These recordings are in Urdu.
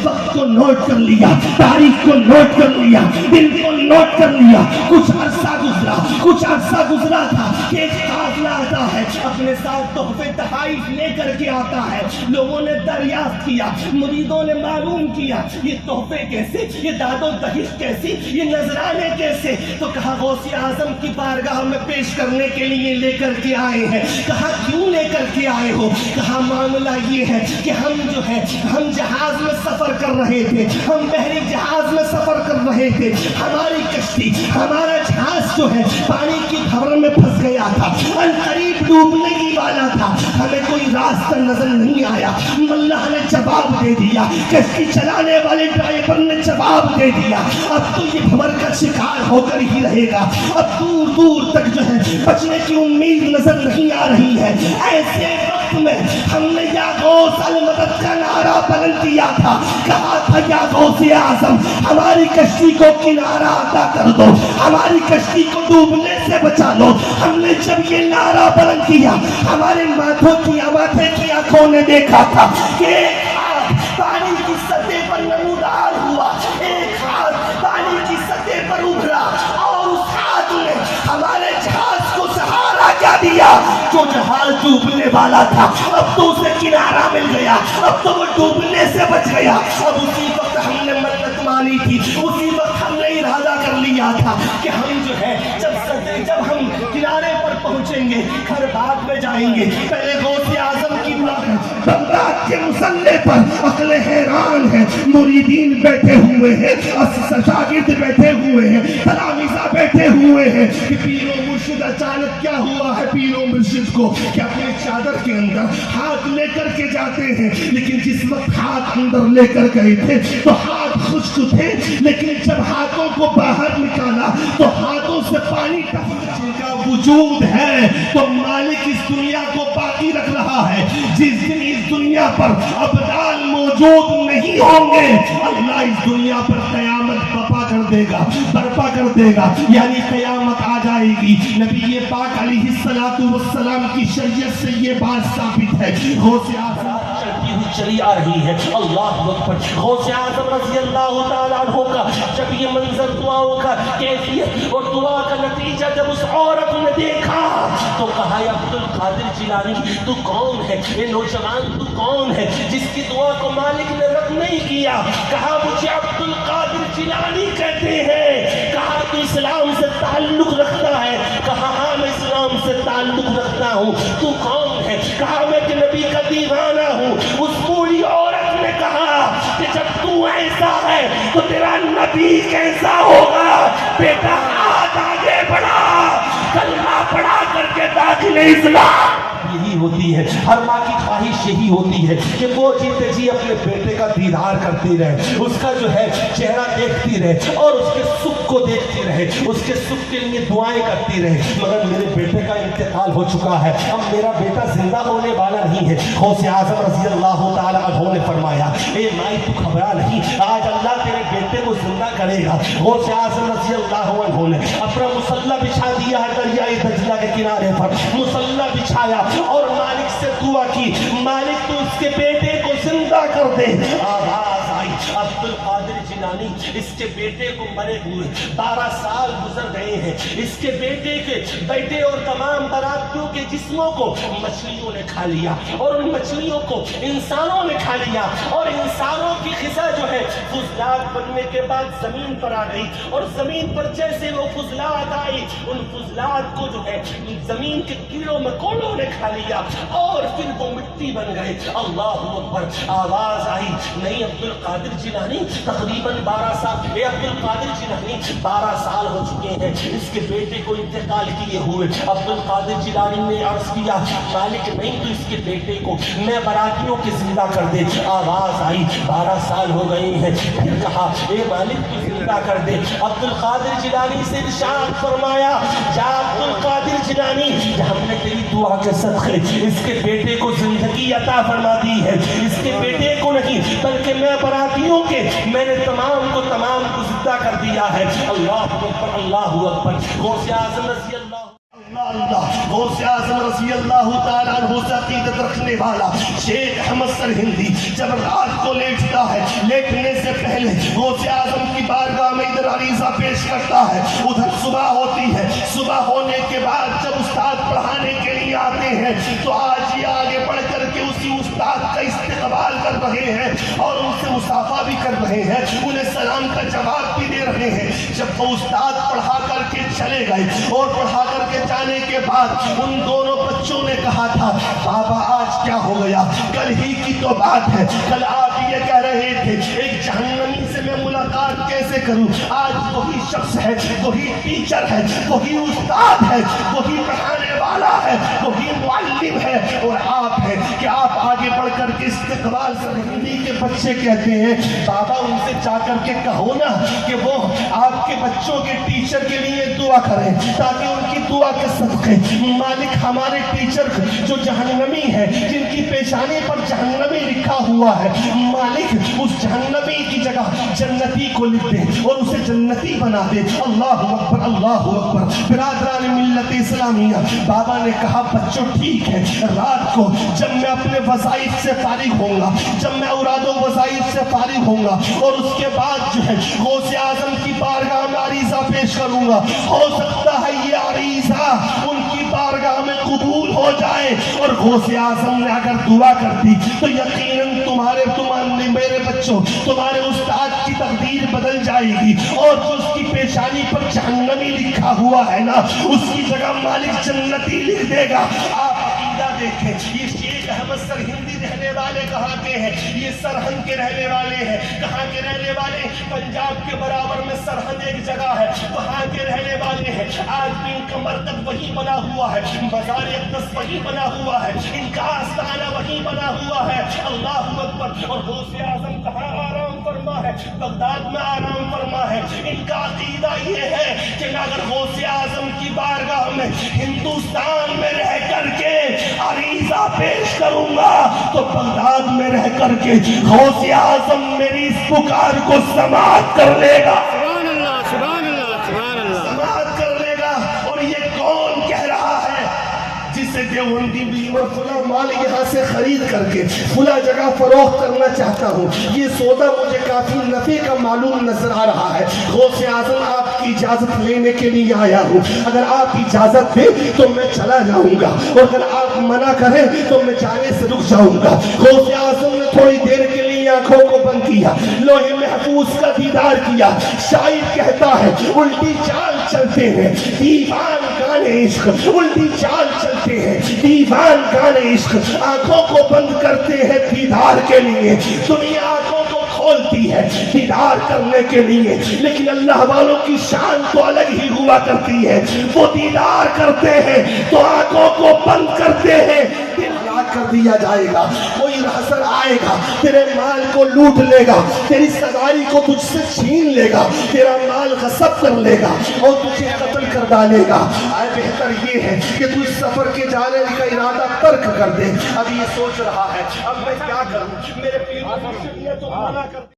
وقت کو نوٹ کر لیا، تاریخ کو نوٹ کر لیا، دن کو نوٹ کر لیا. کچھ عرصہ گزرا تھا کہ ایک قافلہ آتا ہے، اپنے ساتھ تحفے تحائف لے کر کے آتا ہے. لوگوں نے دریافت کیا، مریدوں نے معلوم کیا یہ تحفے کیسے، یہ داد و دہیز کیسی، یہ نذرانے کیسے. تو کہا غوث اعظم کی بارگاہ میں پیش کرنے کے لیے لے کر کے آئے ہیں. کہا کیوں لے کر کے آئے ہو؟ کہا معاملہ یہ ہے کہ ہم جہاز میں سفر کر رہے تھے، ہم بحری جہاز میں سفر کر رہے تھے. ہماری کشتی، ہمارا جہاز جو ہے پانی کی بھور میں پھنس گیا تھا، عنقریب ڈوبنے ہی والا تھا. ہمیں کوئی راستہ نظر نہیں آیا. اللہ نے جواب دے دیا، کشتی چلانے والے ڈرائیور نے جواب دے دیا، اب تو یہ بھور کا شکار ہو کر ہی رہے گا. اب دور دور تک جو ہے بچنے کی امید نظر نہیں آ رہی ہے. ایسے وقت میں ہم نے یا غوث المدد کا نعرہ بلند کیا تھا، کہا تھا یا غوث اعظم ہماری کشتی کو کنارہ عطا کر دو، ہماری کشتی کو ڈوبنے سے بچا لو. ہم نے جب یہ نعرہ بلند کیا، ہمارے ماتھے کی آنکھوں نے دیکھا تھا کہ ایک ہاتھ پانی کی سطح پر نمودار ہوا، ایک ہاتھ پانی کی سطح پر ابھرا، اور اس ہاتھ نے ہمارے جہاز کو سہارا کیا دیا. جو جہاز ڈوبنے والا تھا اب تو اسے کنارہ مل گیا، اب تو وہ ڈوبنے سے بچ گیا. اب اسی وقت ہم نے منت مانی تھی، اسی وقت ہم نے ارادہ کر لیا تھا کہ ہم جو ہے جب ہم کنارے پر پہنچیں گے ہر بات میں جائیں گے. پہلے غوث اعظم کی بغداد کے مسلح پر عقل حیران ہے، مریدین بیٹھے ہوئے ہیں، شاگرد بیٹھے ہوئے ہیں، تلامذہ بیٹھے ہوئے ہیں کہ پیر و مرشد اچانک کیا ہوا ہے پیر و مرشد کو کہ اپنے چادر کے اندر ہاتھ لے کر کے جاتے ہیں. لیکن جس وقت ہاتھ اندر لے کر گئے تھے تو ہاتھ خشک تھے، لیکن جب ہاتھوں کو باہر نکالا تو ہاتھوں سے پانی ٹپک. جن کا وجود ہے تو مالک اس دنیا کو باقی رکھ رہا ہے. جس دن اس دنیا پر ابدال موجود نہیں ہوں گے، اللہ اس دنیا پر قیامت برپا کر دے گا، یعنی قیامت آ جائے گی. نبی پاک علیہ السلام کی شریعت سے یہ بات ثابت ہے. غوث اعظم چلتی ہوئی چلی آ رہی ہے. اللہ اکبر. غوث اعظم رضی اللہ تعالیٰ عنہ کا جب یہ منظر دعاؤں کا کیفیت اور دعا کا نتیجہ جب اس عورت نے دیکھا تو کہا یا عبد القادر جیلانی تو کون ہے، یہ نوجوان تو کون ہے جس کی دعا کو مالک نے رد نہیں کیا؟ کہا مجھے عبد القادر جیلانی کہتے ہیں. کہا تو اسلام سے تعلق رکھتا ہے؟ کہا ہاں میں اسلام سے تعلق رکھتا ہوں. تو کون ہے؟ کہا میں کہ نبی کا دیوانہ ہوں. اس بوڑھی عورت نے کہا کہ جب تو ایسا ہے تو تیرا نبی کیسا ہوگا؟ بیٹا ہاتھ آگے بڑھا، کلمہ پڑھا کر کے داخل اسلام. یہی ہوتی ہے، ہر ماں کی خواہش یہی ہوتی ہے کہ وہ جیتے جی اپنے بیٹے کا دیدار کرتی رہے، اس کا جو ہے چہرہ دیکھتی رہے اور اس کے سکھ کو دیکھتی رہے، اس کے سکھ کے لیے دعائیں کرتی رہے. مگر میرے بیٹے کا انتقال ہو چکا ہے، اب میرا بیٹا زندہ ہونے والا نہیں ہے. غوث اعظم رضی اللہ تعالیٰ عنہ نے فرمایا اے مائی تو گھبرا نہیں، آج اللہ تیرے بیٹے کو زندہ کرے گا. غوث اعظم رضی اللہ عنہ نے اپنا مسلح بچھا دیا ہے دریائے دجلہ کے کنارے پر. مسلح بچھایا اور مالک سے دعا کی، مالک تو اس کے بیٹے کو زندہ کر دے. آواز آئی عبد القادر جیلانی اس کے بیٹے کو مرے ہوئے 12 سال گزر گئے ہیں. اس کے بیٹے اور تمام براتیوں کے جسموں کو مچھلیوں نے کھا لیا اور ان مچھلیوں کو انسانوں نے کھا لیا اور انسانوں کی غذا جو ہے فضلات بننے کے بعد زمین پر آ گئی اور زمین پر جیسے وہ فضلات آئی ان فضلات کو جو ہے زمین کے کیڑوں مکوڑوں نے کھا لیا اور پھر وہ مٹی بن گئے. اللہ اکبر. آواز آئی نہیں عبد القادر جیلانی تقریباً 12 سال، اے عبد القادر جیلانی 12 سال ہو چکے ہیں اس کے بیٹے کو انتقال کیے ہوئے. عبد القادر جیلانی نے عرض کیا مالک نہیں تو اس کے بیٹے کو میں براتیوں کے زندہ کر دے. آواز آئی 12 سال ہو گئے ہیں. پھر کہا اے مالک تو زندہ کر دے. عبد القادر جیلانی سے ارشاد فرمایا جا عبد القادر جیلانی ہم نے تیری دعا کے صدقے اس کے بیٹے کو زندگی عطا فرما دی ہے. اس کے بیٹے کو نہیں بلکہ میں براتیوں کے میں نے تمام کو زندہ کر دیا ہے. اللہ اکبر. اللہ اکبر. غوث اعظم رضی اللہ اللہ غوث اعظم رضی اللہ تعالیٰ عنہ سے عقیدت رکھنے والا شیخ احمد سرہندی جب رات کو لیٹتا ہے، لیٹنے سے پہلے غوث اعظم کی بارگاہ میں ادھر عریضہ پیش کرتا ہے، ادھر صبح ہوتی ہے، صبح ہونے کے بعد جب استاد پڑھانے کے لیے آتے ہیں تو آج یہ آگے بڑھ کر کے اسی استاد کا استقبال کر رہے ہیں اور ان سے مصافحہ بھی کر رہے ہیں، انہیں سلام کا جواب بھی دے رہے ہیں۔ جب وہ استاد پڑھا کر کے چلے گئے اور پڑھا کر کے جانے کے بعد ان دونوں بچوں نے کہا تھا بابا آج کیا ہو گیا، کل ہی کی تو بات ہے، کل آپ یہ کہہ رہے تھے ایک جہنمی سے میں ملاقات کیسے کروں، آج وہی شخص ہے، وہی ٹیچر ہے، وہی استاد ہے، وہی پڑھانے والا ہے، وہی معلم ہے، اور آپ ہیں کہ آپ آگے بڑھ کر کے استقبال سرہندی کے بچے کہتے ہیں بابا ان سے جا کر کے کہو نا کہ وہ آپ کے بچوں کے ٹیچر کے لیے دعا کریں تاکہ ان کی دعا کے صدقے مالک ہمارے ٹیچر جو جہنمی ہے، جن کی پیشانی پر جہنمی لکھا ہوا ہے، مالک اس جہنمی کی جگہ جنتی کو لکھ دے اور اسے جنتی بنا دے۔ اللہ اکبر اللہ اکبر۔ برادران ملت اسلامیہ، بابا نے کہا بچوں ٹھیک ہے، رات کو جب میں اپنے وظائف سے فارغ ہوں گا، جب میں اوراد و وظائف سے فارغ ہوں گا اور اس کے بعد جو ہے غوث اعظم کی بارگاہ میں عریضہ پیش کروں گا، ہو سکتا ہے یہ عریضہ ان کی بارگاہ میں قبول ہو جائے، اور غوث اعظم نے اگر دعا کر دی تو یقیناً میرے بچوں تمہارے استاد کی تقدیر بدل جائے گی، اور جو اس کی پیشانی پر جہنمی لکھا ہوا ہے نا اس کی جگہ مالک جنتی لکھ دے گا۔ آپ عقیدہ دیکھیں، یہ شیخ احمد سرہندی رہنے والے کہاں کے ہیں؟ یہ سرہند کے رہنے والے ہیں۔ کہاں کے رہنے والے؟ پنجاب کے برابر میں سرہند ایک جگہ ہے، وہاں کے رہنے والے ہیں۔ آج بھی ان کا مرکز وہی بنا ہوا ہے، بازار اقدس وہی بنا ہوا ہے، ان کا آستانہ وہی بنا ہوا ہے۔ اللہ اکبر۔ اور غوث اعظم کہاں آرام فرما ہے؟ بغداد میں آرام فرما ہے۔ ان کا عقیدہ یہ ہے کہ میں اگر غوث اعظم کی بارگاہ میں ہندوستان میں رہ کر کے عریضہ پیش کروں گا تو بغداد میں رہ کر کے غوث اعظم میری اس پکار کو سماعت کر لے گا۔ سبحان اللہ سبحان اللہ سبحان اللہ۔ سماعت کر لے گا۔ اور یہ کون کہہ رہا ہے؟ جسے دیوبندی بھی اور فلاں مال یہاں سے خرید کر کے فلاں جگہ فروخت کرنا چاہتا ہوں، یہ سودا مجھے کافی نفع کا معلوم نظر آ رہا ہے، غوث اعظم آپ کی اجازت لینے کے لیے آیا ہوں، اگر آپ اجازت دیں تو میں چلا جاؤں گا، اور اگر آپ منع کریں تو میں جانے سے رک جاؤں گا۔ غوث اعظم نے تھوڑی دیر کے لیے آنکھوں کو بند کیا، لوح محفوظ کا دیدار کیا۔ شاعر کہتا ہے الٹی چال چلتے ہیں دیوان گانے عشق، الٹی چال چلتے ہیں دیوان گانے عشق، آنکھوں کو بند کرتے ہیں دیدار کے لیے، دنیا آنکھوں کو کھولتی ہے دیدار کرنے کے لیے، لیکن اللہ والوں کی شان تو الگ ہی ہوا کرتی ہے، وہ دیدار کرتے ہیں تو آنکھوں کو بند کرتے ہیں، کر دیا جائے گا، کوئی رہزر آئے گا تیرے مال کو لوٹ لے گا، تیری سواری کو تجھ سے چھین لے گا، تیرا مال غصب کر لے گا اور تجھے قتل کر ڈالے گا۔ بہتر یہ ہے کہ تو اس سفر کے جانے کا ارادہ ترک کر دے۔ اب یہ سوچ رہا ہے اب میں کیا کروں، میرے پیر نے تو منع کر دیا۔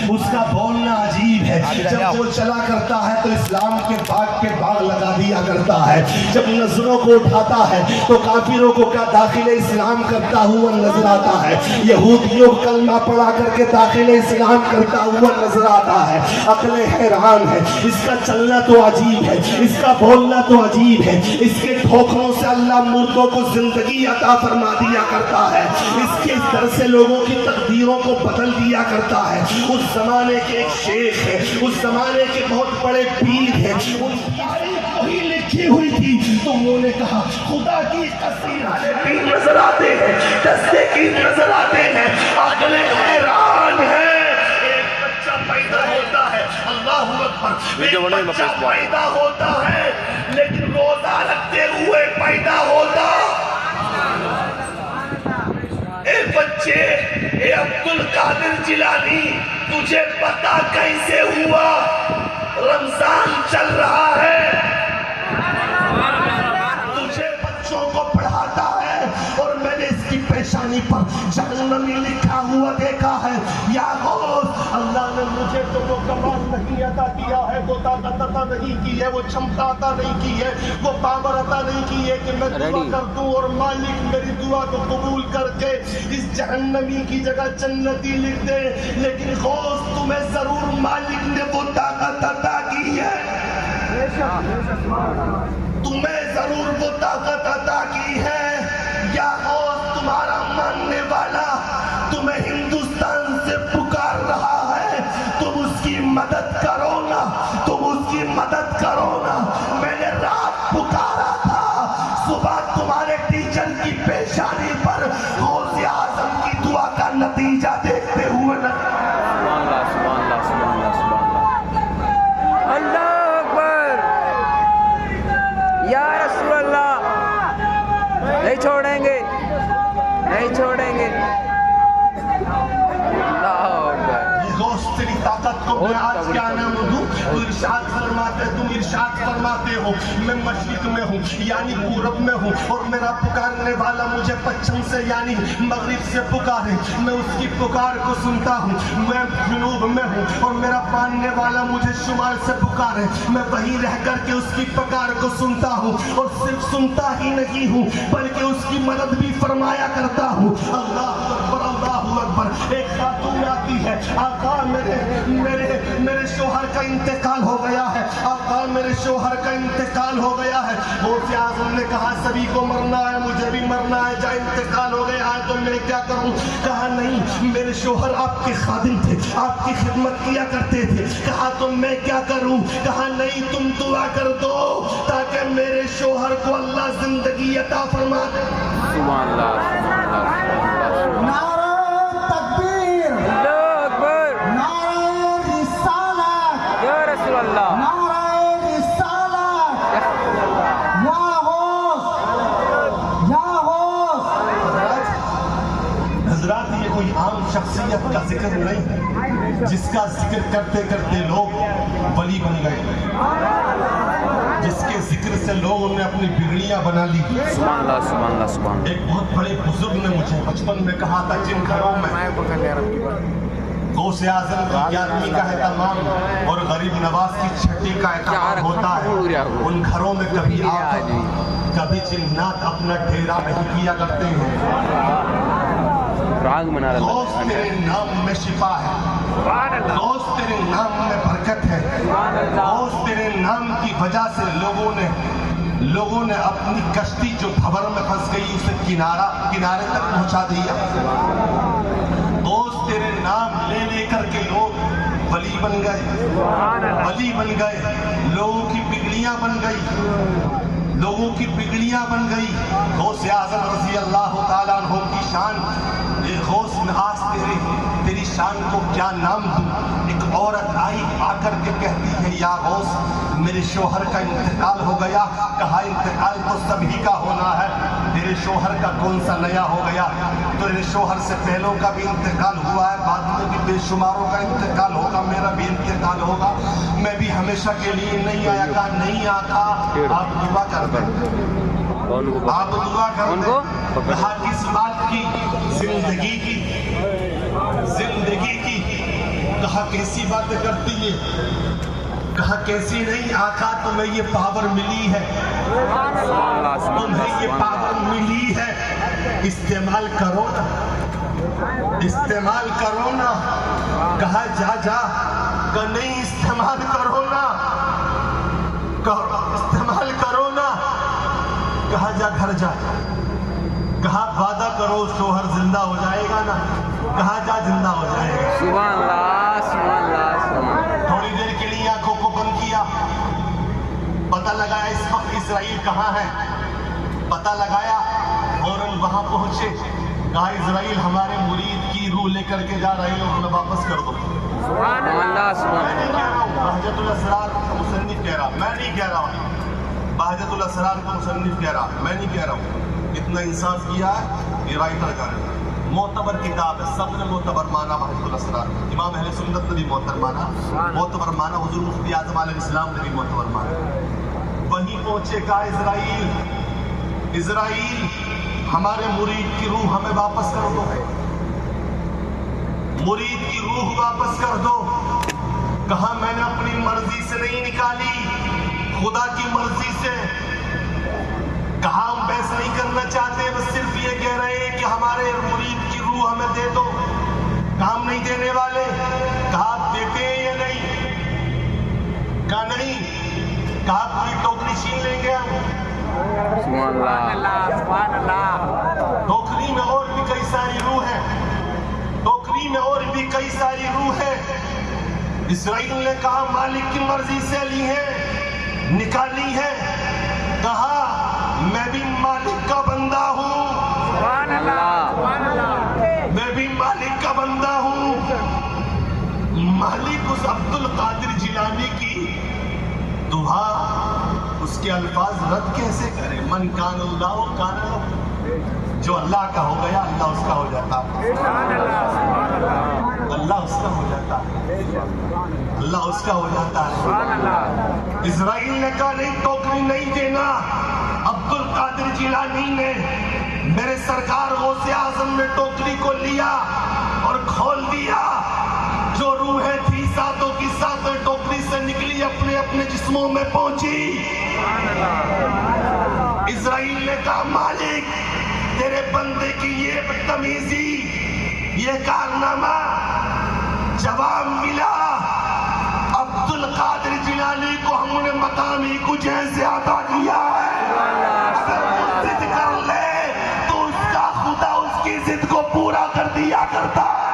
اس کا بولنا عجیب ہے، جب وہ چلا کرتا ہے تو اسلام کے باغ پہ باغ لگا دیا کرتا ہے، جب نظروں کو اٹھاتا ہے تو کافروں کو کیا داخل اسلام کرتا ہوا نظر آتا ہے، یہودیوں کلمہ پڑھا کر کے داخل اسلام کرتا ہوا نظر آتا ہے۔ عقلیں حیران ہے، اس کا چلنا تو عجیب ہے، اس کا بولنا تو عجیب ہے، اس کے ٹھوکروں سے اللہ مردوں کو زندگی عطا فرما دیا کرتا ہے، اس کے در سے لوگوں کی تقدیروں کو بدل دیا کرتا ہے۔ اس زمانے کے ایک شیخ ہے، اس زمانے کے بہت بڑے پیر ہیں، ان کی تاریخ وہی لکھی ہوئی تھی، تو انہوں نے کہا خدا کی تصویر والے پیر نظر آتے ہیں، دستے کی نظر آتے ہیں، عقلیں حیران ہیں۔ ایک بچہ پیدا ہوتا ہے، اللہ اکبر، ایک بچہ پیدا ہوتا ہے لیکن روزہ رکھتے ہوئے پیدا ہوتا۔ اے بچے، اے عبدالقادر جیلانی، تجھے پتا کیسے ہوا؟ رمضان چل رہا ہے، تجھے بچوں کو پڑھاتا ہے اور میں نے اس کی پیشانی پر جہنمی لکھا ہوا دیکھا ہے۔ یا غوث، اللہ نے مجھے تو وہ کمال نہیں عطا کیا ہے، وہ طاقت عطا نہیں کی ہے، وہ چھمتا عطا نہیں کی ہے، وہ پاور عطا نہیں کی ہے کہ میں دعا کر دوں اور مالک میری دعا کو قبول کر کے اس جہنمی کی جگہ جنتی لکھ دے، لیکن غوث تمہیں ضرور مالک نے وہ طاقت عطا کی ہے، تمہیں ضرور وہ طاقت عطا کی ہے۔ یا غوث تمہارا ماننے والا تمہیں ہندوستان سے پکار رہا ہے، تم اس کی مدد کرو نا، تم اس کی مدد کرو نا۔ میں نے رات پکارا تھا، صبح تمہارے ٹیچر کی پیشانی پر غوث اعظم کی دعا کا نتیجہ دیکھتے ہوئے سبحان اللہ سبحان اللہ سبحان اللہ سبحان اللہ، اللہ اکبر، یا رسول اللہ، نہیں چھوڑیں گے، نہیں چھوڑیں گے، اللہ اکبر۔ غوث تیری طاقت کو میں آج کیا نام دوں؟ تو ارشاد فرماتے، تم ارشاد فرماتے ہو میں مشرق میں ہوں یعنی پورب میں ہوں، اور میرا پکارنے والا مجھے پچھم سے یعنی مغرب سے پکارے، میں اس کی پکار کو سنتا ہوں، میں جنوب میں ہوں اور میرا ماننے والا مجھے شمال سے پکارے، میں وہیں رہ کر کے اس کی پکار کو سنتا ہوں، اور صرف سنتا ہی نہیں ہوں بلکہ اس کی مدد بھی فرمایا کرتا ہوں۔ اللہ اکبر اللہ اکبر۔ ایک خاتون آتی ہے، آقا میرے شوہر کا انتقال ہو گیا ہے، آقا میرے شوہر کا انتقال ہو گیا ہے۔ غوث اعظم نے کہا سبھی کو مرنا ہے، مجھے بھی مرنا ہے، جا انتقال ہو گیا ہے تو میں کیا کروں؟ کہا نہیں، میرے شوہر آپ کے خادم تھے، آپ کی خدمت کیا کرتے تھے۔ کہا تو میں کیا کروں؟ کہا نہیں، تم دعا کر دو تاکہ میرے شوہر کو اللہ زندگی عطا فرما دے۔ سبحان اللہ سبحان اللہ سبحان اللہ، نعرہ تکبیر، اللہ اکبر، نعرہ رسالت، یا رسول اللہ، نعرہ رسالت، یا غوث، یا غوث۔ حضرات یہ کوئی عام شخصیت کا ذکر نہیں ہے جس کا ذکر کرتے کرتے لوگ ولی بن گئے، جس کے ذکر سے لوگوں نے اپنی بگڑیاں بنا لی۔ سبحان اللہ سبحان اللہ سبحان اللہ۔ ایک بہت بڑے بزرگ نے مجھے بچپن میں کہا تھا، جن گھروں میں غوث اعظم کی 11ویں کا اہتمام اور غریب نواز کی 6ٹی کا اہتمام ہوتا ہے، ان گھروں میں کبھی آفت کبھی جنات اپنا ڈیرا نہیں کیا کرتے ہیں۔ راگ منا رہا غوث تیرے نام میں شفا ہے، غوث تیرے نام میں برکت ہے، غوث تیرے نام کی وجہ سے لوگوں نے اپنی کشتی جو بھور میں پھنس گئی اسے کنارے تک پہنچا دیا۔ غوث تیرے نام لے کر کے لوگ ولی بن گئے، ولی بن گئے، لوگوں کی بگڑیاں بن گئی، لوگوں کی بگڑیاں بن گئی۔ غوث اعظم رضی اللہ تعالیٰ عنہ کی شان، غوث ناز تیری شان کو کیا نام دوں؟ ایک عورت آئی آ کر کے کہتی ہے یا غوث میرے شوہر کا انتقال ہو گیا۔ کہا انتقال تو سبھی کا ہونا ہے، تیرے شوہر کا کون سا نیا ہو گیا؟ تیرے شوہر سے پہلوں کا بھی انتقال ہوا ہے، بعد میں بھی بے شماروں کا انتقال ہوگا، میرا بھی انتقال ہوگا، میں بھی ہمیشہ کے لیے نہیں آیا۔ کہا نہیں آتا، آپ دعا کر دیں، آپ دعا کر دیں۔ کہا کس بات کی؟ زندگی کی، زندگی کی۔ کہا کیسی باتیں کرتی ہے؟ کہا کیسی نہیں آقا، تمہیں یہ پاور ملی ہے، تمہیں یہ پاور ملی ہے، استعمال کرو نا، استعمال کرو نا۔ کہا جا کہ نہیں استعمال کرو نا، استعمال کرو نا۔ کہا جا گھر جا، کہا وعدہ کرو شوہر زندہ ہو جائے گا نا؟ کہا جا زندہ ہو جائے گا۔ سبحان اللہ سبحان اللہ سبحان اللہ۔ تھوڑی دیر کے لیے آنکھوں کو بند کیا، پتہ لگایا اس وقت اسرائیل کہاں ہے، پتہ لگایا، فوراً وہاں پہنچے۔ کہا اسرائیل ہمارے مرید کی روح لے کر کے جا رہے ہیں، انہیں واپس کر دو۔ سبحان اللہ سبحان میں نہیں اللہ۔ کہہ رہا ہوں، بہجت الاسرار کا مصنف کہہ رہا، میں نہیں کہہ رہا ہوں، بہجت الاسرار کا مصنف کہہ رہا، میں نہیں کہہ رہا ہوں۔ اتنا انصاف کیا ہے یہ رائٹر کا ہے، معتبر کتاب ہے، سب نے معتبر مانا بہجت الاسرار، امام اہل سنت نے بھی معتبر مانا، معتبر مانا حضور مفتی اعظم علیہ السلام نے بھی معتبر مانا۔ وہیں پہنچے گا اسرائیل ہمارے مرید کی روح ہمیں واپس کر دو، مرید کی روح واپس کر دو۔ کہا میں نے اپنی مرضی سے نہیں نکالی، خدا کی مرضی سے۔ کہا ہم بحث نہیں کرنا چاہتے، بس صرف یہ کہہ رہے ہیں کہ ہمارے مرید کی روح ہمیں دے دو۔ کہا ہم نہیں دینے والے۔ کہا آپ دیتے ہیں یا نہیں؟ کہا نہیں۔ کہا پوری ٹوکری چھین لیں گے ہم۔ سبحان اللہ، سبحان اللہ۔ ٹوکری میں اور بھی کئی ساری روح ہیں، ٹوکری میں اور بھی کئی ساری روح ہے۔ اسرائیل نے کہا مالک کی مرضی سے لی ہے، نکالی ہے۔ کہا میں بھی مالک کا بندہ ہوں، سبحان اللہ، سبحان اللہ۔ میں بھی مالک کا بندہ ہوں۔ مالک اس عبد القادر جیلانی کی دعا، اس کے الفاظ رد کیسے کرے؟ من کان اللہ کان اللہ، جو اللہ کا ہو گیا اللہ اس کا ہو جاتا، اللہ اس کا ہو جاتا، اللہ اس کا ہو جاتا ہے۔ اسرائیل نے کہا نہیں ٹوکری نہیں دینا۔ عبد القادر جیلانی نے، میرے سرکار غوث اعظم نے ٹوکری کو لیا اور کھول دیا۔ جو روحیں تھی ساتوں کی ساتوں ٹوکری سے نکلی، اپنے اپنے جسموں میں پہنچی۔ اسرائیل نے کہا مالک تیرے بندے کی یہ بدتمیزی، یہ کارنامہ جواب ملا۔ عبد القادر جیلانی کو ہم نے مقامی کچھ ایسے عطا کیا ہے، اگر وہ ضد کر لے تو اس کا خدا اس کی ضد کو پورا کر دیا کرتا ہے۔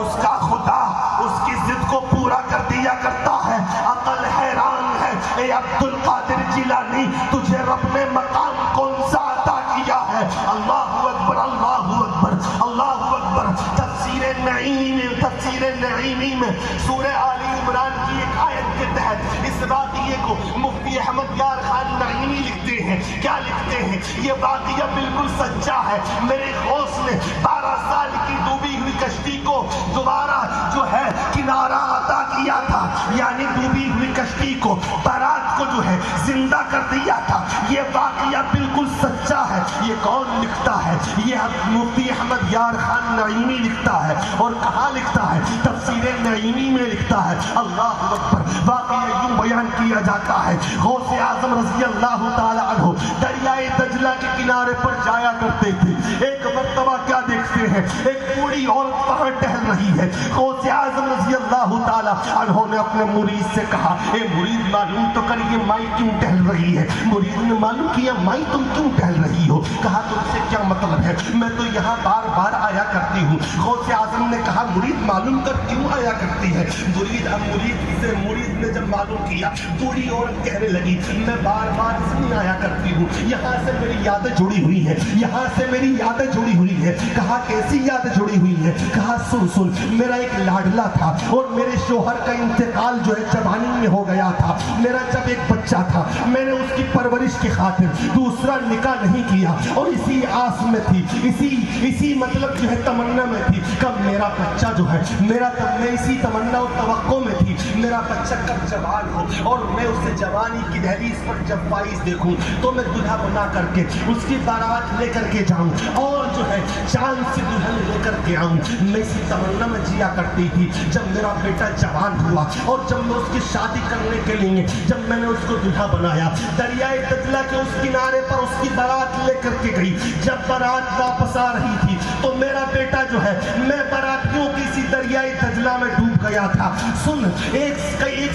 اس کا خدا اس کی ضد کو پورا کر دیا کرتا ہے۔ عقل حیران ہے، اے عبد القادر جیلانی تجھے رب نے مقام کون سا عطا کیا ہے؟ اللہ اکبر، اللہ اکبر، اللہ اکبر۔ تفسیر نعیمی میں سورہ آل عمران کی ایک آیت کے تحت اس واقعے کو مفتی احمد یار خان نعیمی لکھتے ہیں۔ کیا لکھتے ہیں؟ یہ واقعہ بالکل سچا ہے۔ میرے غوث نے 12 سال کی ڈوبی ہوئی کشتی کو دوبارہ جو ہے کنارہ عطا کیا تھا، یعنی ڈوبی ہوئی کشتی کو، برات کو جو ہے زندہ کر دیا تھا۔ یہ واقعہ بالکل سچا ہے۔ یہ کون لکھتا ہے؟ یہ مفتی احمد یار خان نعیمی لکھتا ہے۔ اور کہاں لکھتا ہے؟ تفسیر نعیمی میں لکھتا ہے۔ اللہ اکبر۔ واقعہ یوں بیان کیا جاتا ہے، غوث اعظم رضی اللہ تعالی عنہ دریائے دجلہ کے کنارے پر جایا کرتے تھے۔ ایک مرتبہ کیا دیکھتے ہیں؟ ایک بوڑھی عورت وہاں ٹہل رہی ہے۔ غوث اعظم رضی اللہ تعالی عنہ نے اپنے مرید سے کہا اے مرید معلوم تو کر یہ مائی کیوں ٹہل رہی ہے؟ مرید نے معلوم کیا مائی تم کیوں ٹہل رہی ہو؟ کہا تم سے کیا مطلب ہے؟ میں تو یہاں بار بار آیا کرتی ہوں۔ غوث اعظم نے کہا مرید معلوم کر کیوں آیا کرتی ہے؟ مرید نے جب معلوم کیا، بوڑھی عورت کہنے لگی میں بار بار اس لیے آیا کرتی ہوں، یہاں سے میری یادیں جڑی ہوئی ہیں، یہاں سے میری یادیں جڑی ہوئی ہیں۔ کہا کیسی یادیں جڑی ہوئی ہیں؟ کہا سن میرا ایک لاڈلا تھا اور میرے شوہر کا انتقال جو ہے جوانی میں ہو گیا تھا۔ میرا جب ایک بچہ تھا میں نے اس کی پرورش کی خاطر دوسرا نکاح نہیں کیا اور اسی آس میں تھی، اسی مطلب جو ہے تمنا میں تھی کب میرا بچہ جو ہے میں اسی تمنا اور توقع میں تھی میرا بچہ کب جوان ہو اور میں اسے جوانی کی دہلیز پر جب فائز دیکھوں تو میں دلہا بنا کر کے اس کی بارات لے کر کے جاؤں اور جو ہے چاند سے دلہن لے کر کے آؤں۔ میں اسی تمنا میں جیا کرتی تھی۔ جب میرا بیٹا جوان ہوا اور جب میں اس کی شادی کرنے کے لیے جب میں نے اس کو دلہا بنایا، دریائے دجلہ کے اس کنارے پر اس کی بارات لے کر کے گئی۔ جب بارات واپس آ رہی تھی تو میرا بیٹا جو ہے میں براتیوں کی اسی دریائے دجلہ میں ڈوب گیا تھا۔ سن، ایک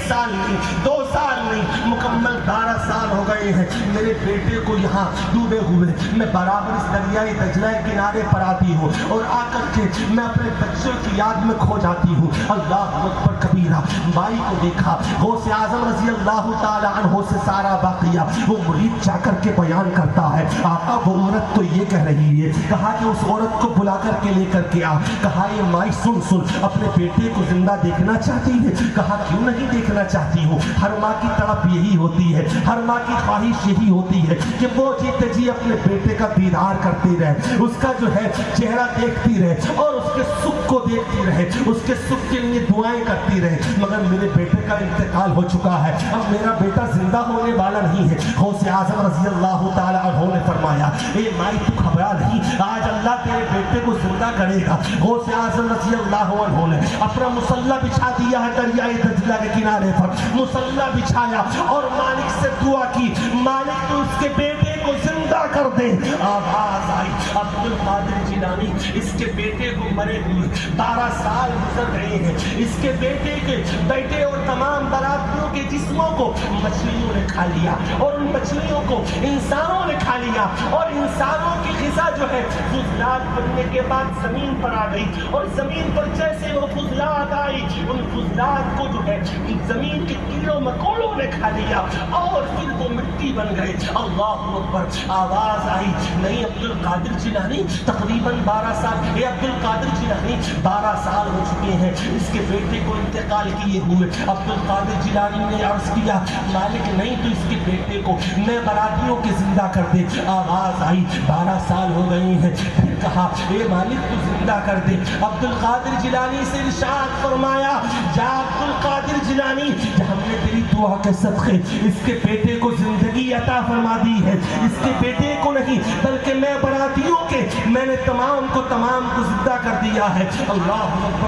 سال نہیں، 2 سال نہیں، مکمل 12 سال ہو گئے ہیں میرے بیٹے کو یہاں ڈوبے ہوئے۔ میں برابر اس دریائے دجلہ کے کنارے پر آتی ہوں اور آ کر کے میں اپنے بچوں کی یاد میں کھو جاتی ہوں۔ اللہ اکبر کبیرہ۔ بھائی کو دیکھا، غوث اعظم رضی اللہ تعالی عنہ سے سارا واقعہ وہ مرید جا کر کے بیان کرتا ہے۔ آقا وہ عورت تو یہ کہہ رہی ہے، کہا کہ اس عورت کو بلا کر کے لے کر کے آ۔ کہا یہ مائی سن اپنے بیٹے کو زندہ دیکھنا چاہتی ہے؟ کہا کیوں نہیں دیکھنا چاہتی ہوں، ہر ماں کی تڑپ یہی ہوتی ہے، ہر ماں کی خواہش یہی ہوتی ہے کہ وہ جیتے جی اپنے بیٹے کا دیدار کرتی رہے، اس کا جو ہے چہرہ دیکھتی رہے اور اس کے سکھ کو دیکھتی رہے، اس کے سکھ کے لیے دعائیں کرتی رہے۔ مگر میرے بیٹے کا انتقال ہو چکا ہے، اب میرا بیٹا زندہ ہونے والا نہیں ہے۔ غوث اعظم رضی اللہ تعالی عنہ نے فرمایا اے مائی تو گھبرا نہیں، آج اللہ تیرے بیٹے کو زندہ کرے گا۔ غوث اعظم رضی اللہ عنہ نے اپنا مسلح بچھا دیا ہے دریائے دجلہ کے کنارے پر، مصلی بچھایا اور مالک سے دعا کی، مالک تو اس کے بیٹے کو زندہ کر دے۔ آواز آئی عبد القادر جیلانی اس کے بیٹے کو مرے ہوئے 12 سال گزر رہے ہیں، اس کے بیٹے اور تمام براتیوں کے جسموں کو مچھلیوں نے کھا لیا، اور ان مچھلیوں کو انسانوں نے کھا لیا، اور انسانوں کی غذا جو ہے فضلات بننے کے بعد زمین پر آ گئی، اور زمین پر جیسے وہ فضلات آئی ان فضلات کو جو ہے زمین کے کیڑوں مکوڑوں نے کھا لیا، اور پھر وہ مٹی بن گئے۔ اللہ اکبر! آواز آئی نہیں عبد القادر جیلانی تقریباً 12 سال، عبد القادر جیلانی 12 سال ہو چکے ہیں اس کے بیٹے کو انتقال کیے ہوئے۔ عبد القادر جیلانی نے عرض کیا مالک نہیں تو اس کے بیٹے کو میں براتیوں کے زندہ کر دے۔ آواز آئی 12 سال ہو گئے ہیں، پھر کہا اے مالک تو زندہ کر دے۔ عبد القادر جیلانی سے ارشاد فرمایا جا عبد القادر جیلانی، ہم نے تیری دعا کے صدقے اس کے بیٹے کو زندگی عطا فرما دی ہے، اس کے بیٹے کو نہیں بلکہ میں براتیوں کے میں نے تمام کو زندہ کر دیا ہے۔ اللہ اکبر!